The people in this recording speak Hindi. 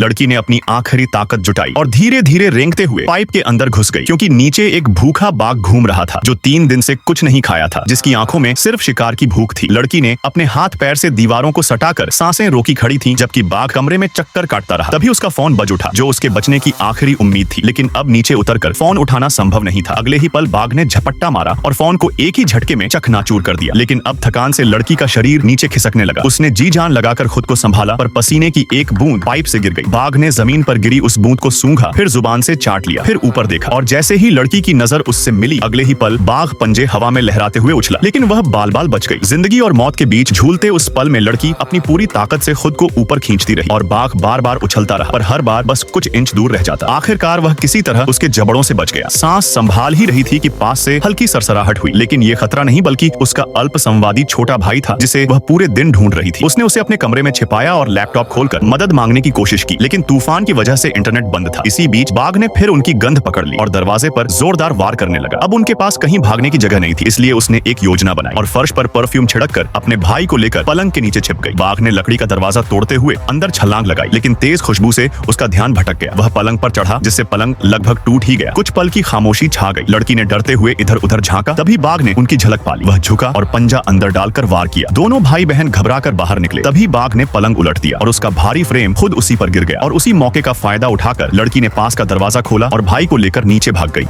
लड़की ने अपनी आखिरी ताकत जुटाई और धीरे धीरे रेंगते हुए पाइप के अंदर घुस गई, क्योंकि नीचे एक भूखा बाघ घूम रहा था जो 3 दिन से कुछ नहीं खाया था, जिसकी आंखों में सिर्फ शिकार की भूख थी। लड़की ने अपने हाथ पैर से दीवारों को सटाकर सांसें रोकी खड़ी थी, जबकि बाघ कमरे में चक्कर काटता रहा। तभी उसका फोन बज उठा, जो उसके बचने की आखिरी उम्मीद थी। लेकिन अब नीचे उतरकर फोन उठाना संभव नहीं था। अगले ही पल बाघ ने झपट्टा मारा और फोन को एक ही झटके में चकनाचूर कर दिया। लेकिन अब थकान से लड़की का शरीर नीचे खिसकने लगा। उसने जी जान लगाकर खुद को संभाला, पर पसीने की एक बूंद पाइप से गिर गई। बाघ ने जमीन पर गिरी उस बूंद को सूंघा, फिर जुबान से चाट लिया, फिर ऊपर देखा और जैसे ही लड़की की नजर उससे मिली, अगले ही पल बाघ पंजे हवा में लहराते हुए उछला। लेकिन वह बाल बाल बच गई। जिंदगी और मौत के बीच झूलते उस पल में लड़की अपनी पूरी ताकत से खुद को ऊपर खींचती रही और बाघ बार बार उछलता रहा, पर हर बार बस कुछ इंच दूर रह जाता। आखिरकार वह किसी तरह उसके जबड़ों से बच गया। सांस संभाल ही रही थी कि पास से हल्की सरसराहट हुई। लेकिन ये खतरा नहीं, बल्कि उसका अल्पसंवादी छोटा भाई था, जिसे वह पूरे दिन ढूंढ रही थी। उसने उसे अपने कमरे में छिपाया और लैपटॉप खोलकर मदद मांगने की कोशिश की, लेकिन तूफान की वजह से इंटरनेट बंद था। इसी बीच बाघ ने फिर उनकी गंध पकड़ ली और दरवाजे पर जोरदार वार करने लगा। अब उनके पास कहीं भागने की जगह नहीं थी, इसलिए उसने एक योजना बनाई और फर्श पर परफ्यूम छिड़ककर अपने भाई को लेकर पलंग के नीचे छिप गई। बाघ ने लकड़ी का दरवाजा तोड़ते हुए अंदर छलांग लगाई, लेकिन तेज खुशबू से उसका ध्यान भटक गया। वह पलंग पर चढ़ा, जिससे पलंग लगभग टूट ही गया। कुछ पल की खामोशी छा गई। लड़की ने डरते हुए इधर उधर झांका, तभी बाघ ने उनकी झलक पाली। वह झुका और पंजा अंदर डालकर वार किया। दोनों भाई बहन घबराकर बाहर निकले। तभी बाघ ने पलंग उलट दिया और उसका भारी फ्रेम खुद उसी पर गिर गया। और उसी मौके का फायदा उठाकर लड़की ने पास का दरवाजा खोला और भाई को लेकर नीचे भाग गई।